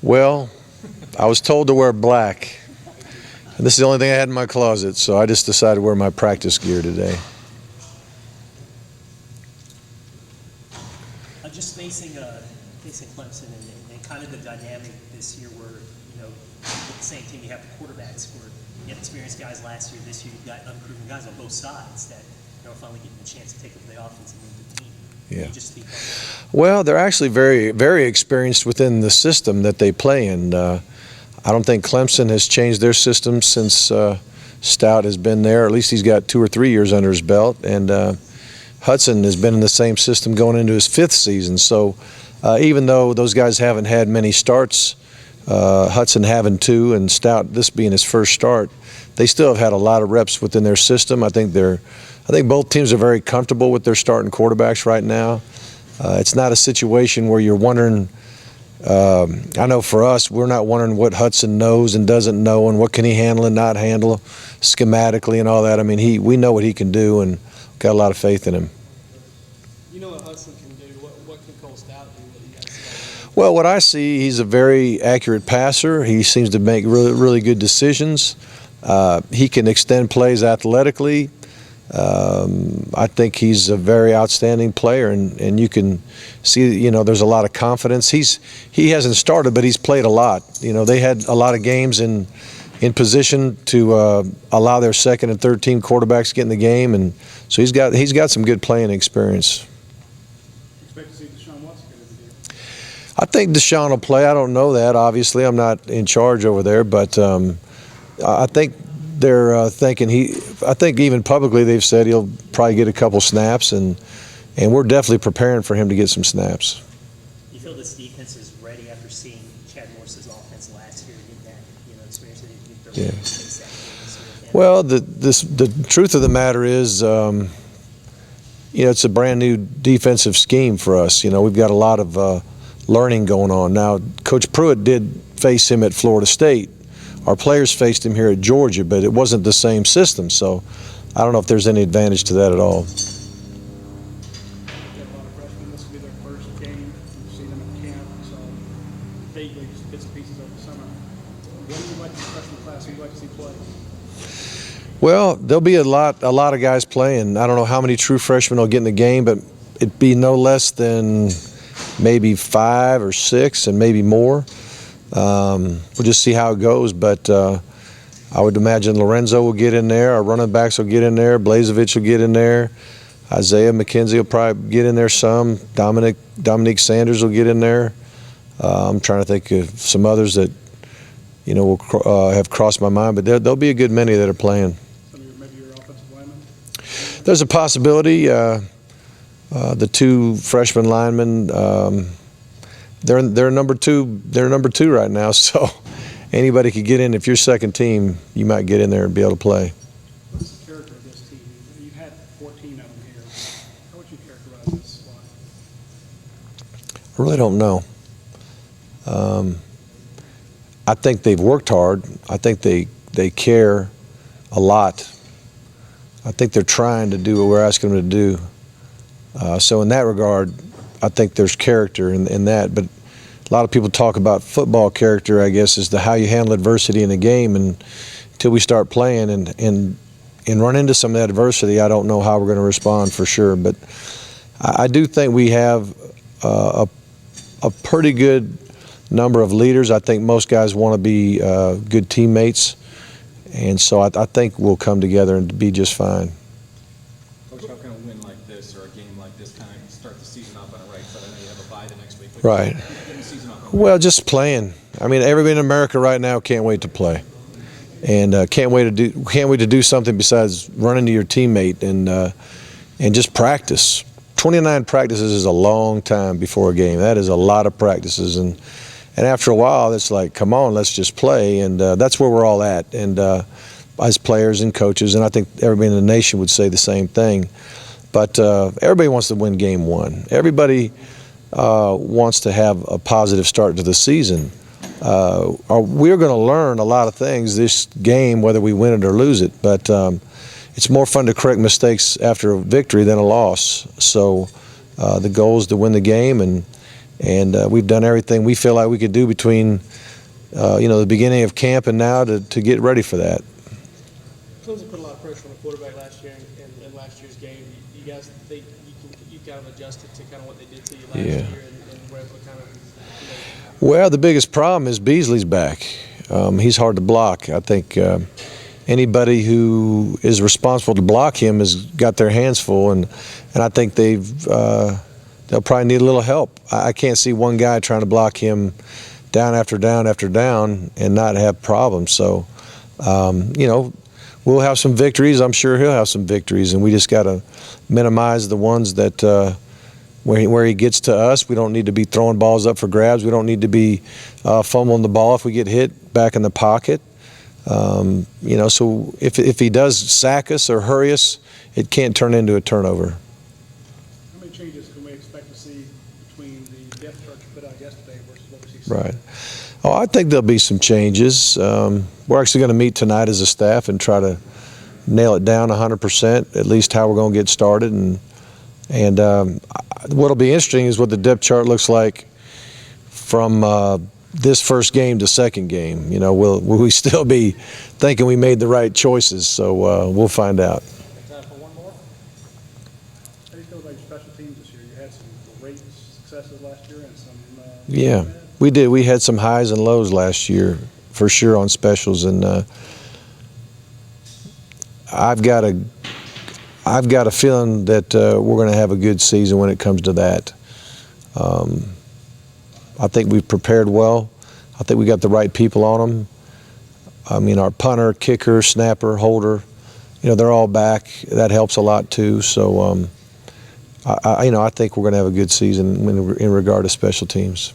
Well, I was told to wear black. And this is the only thing I had in my closet, so I just decided to wear my practice gear today. Just facing Clemson and kind of the dynamic this year where, with the same team, you have the quarterbacks where you had experienced guys last year, this year you've got unproven guys on both sides that are finally getting a chance to take over the offense and move the team. Yeah. Can you just speak on that? Well, they're actually very, very experienced within the system that they play in. I don't think Clemson has changed their system since Stout has been there. At least he's got 2 or 3 years under his belt. And Hudson has been in the same system going into his 5th season. So even though those guys haven't had many starts, Hudson having 2 and Stout this being his first start, they still have had a lot of reps within their system. I think both teams are very comfortable with their starting quarterbacks right now. It's not a situation where you're wondering. I know for us, we're not wondering what Hudson knows and doesn't know, and what can he handle and not handle schematically and all that. I mean, we know what he can do, and got a lot of faith in him. You know what Hudson can do. What can Cole Stout do? What do you guys see? Well, what I see, he's a very accurate passer. He seems to make really, really good decisions. He can extend plays athletically. I think he's a very outstanding player, and you can see, there's a lot of confidence. He hasn't started, but he's played a lot. They had a lot of games in position to allow their second and third team quarterbacks to get in the game, and so he's got some good playing experience. Expect to see Deshaun Watson go to the year? I think Deshaun will play. I don't know that. Obviously, I'm not in charge over there, but I think they're thinking I think even publicly they've said he'll probably get a couple snaps, and we're definitely preparing for him to get some snaps. You feel this defense is ready after seeing Chad Morris's offense last year, getting that experience that he Yeah. face that game? Well, the truth of the matter is, it's a brand new defensive scheme for us. We've got a lot of learning going on now. Coach Pruitt did face him at Florida State. Our players faced him here at Georgia, but it wasn't the same system, so I don't know if there's any advantage to that at all. We've got a lot of freshmen. This will be their first game. We've seen them at camp, so vaguely just bits and pieces over the summer. What do you like the freshman class? Who do you like to see play? Well, there'll be a lot of guys playing. I don't know how many true freshmen will get in the game, but it'd be no less than maybe 5 or 6 and maybe more. We'll just see how it goes, but I would imagine Lorenzo will get in there, our running backs will get in there, Blazevich will get in there, Isaiah McKenzie will probably get in there some, Dominique Sanders will get in there. I'm trying to think of some others that will have crossed my mind, but there'll be a good many that are playing. Maybe your offensive linemen? There's a possibility. The 2 freshman linemen, they're number 2. They're number 2 right now, so anybody could get in. If you're second team, you might get in there and be able to play. What's the character of this team? You've had 14 of them here. How would you characterize this squad? I really don't know. I think they've worked hard. I think they care a lot. I think they're trying to do what we're asking them to do. So in that regard, I think there's character in that. But a lot of people talk about football character, I guess, as to how you handle adversity in a game. And until we start playing and run into some of that adversity, I don't know how we're going to respond for sure. But I do think we have a pretty good number of leaders. I think most guys want to be good teammates. And so I think we'll come together and be just fine. Coach, how can a win like this or a game like this kind of start the season off on a right foot? I know you have a bye the next week. Right. Well, just playing. I mean, everybody in America right now can't wait to play, and can't wait to do something besides run into your teammate and just practice. 29 practices is a long time before a game. That is a lot of practices, and after a while, it's like, come on, let's just play, and that's where we're all at. And as players and coaches, and I think everybody in the nation would say the same thing. But everybody wants to win game 1. Everybody wants to have a positive start to the season. We're going to learn a lot of things this game, whether we win it or lose it. But it's more fun to correct mistakes after a victory than a loss. So the goal is to win the game, and and we've done everything we feel like we could do between the beginning of camp and now to get ready for that. Clemson put a lot of pressure on the quarterback last year in last year's game. You guys think you kind of adjusted to kind of what they did to you last year and were able to kind of, Well, the biggest problem is Beasley's back. He's hard to block. I think anybody who is responsible to block him has got their hands full, and I think they'll probably need a little help. I can't see one guy trying to block him down after down after down and not have problems. So, we'll have some victories. I'm sure he'll have some victories, and we just got to minimize the ones that where he gets to us. We don't need to be throwing balls up for grabs. We don't need to be fumbling the ball if we get hit back in the pocket. So if he does sack us or hurry us, it can't turn into a turnover. how many changes can we expect to see between the depth chart you put out yesterday versus what we see? Right. Oh, I think there'll be some changes. We're actually going to meet tonight as a staff and try to nail it down 100%, at least how we're going to get started. And what'll be interesting is what the depth chart looks like from this first game to second game. Will we still be thinking we made the right choices? So we'll find out. Time for one more. How do you feel about your special teams this year? You had some great successes last year and some. Yeah, we did. We had some highs and lows last year, for sure, on specials, and I've got a feeling that we're going to have a good season when it comes to that. I think we've prepared well. I think we got the right people on them. I mean, our punter, kicker, snapper, holder, they're all back. That helps a lot too. So, I think we're going to have a good season in regard to special teams.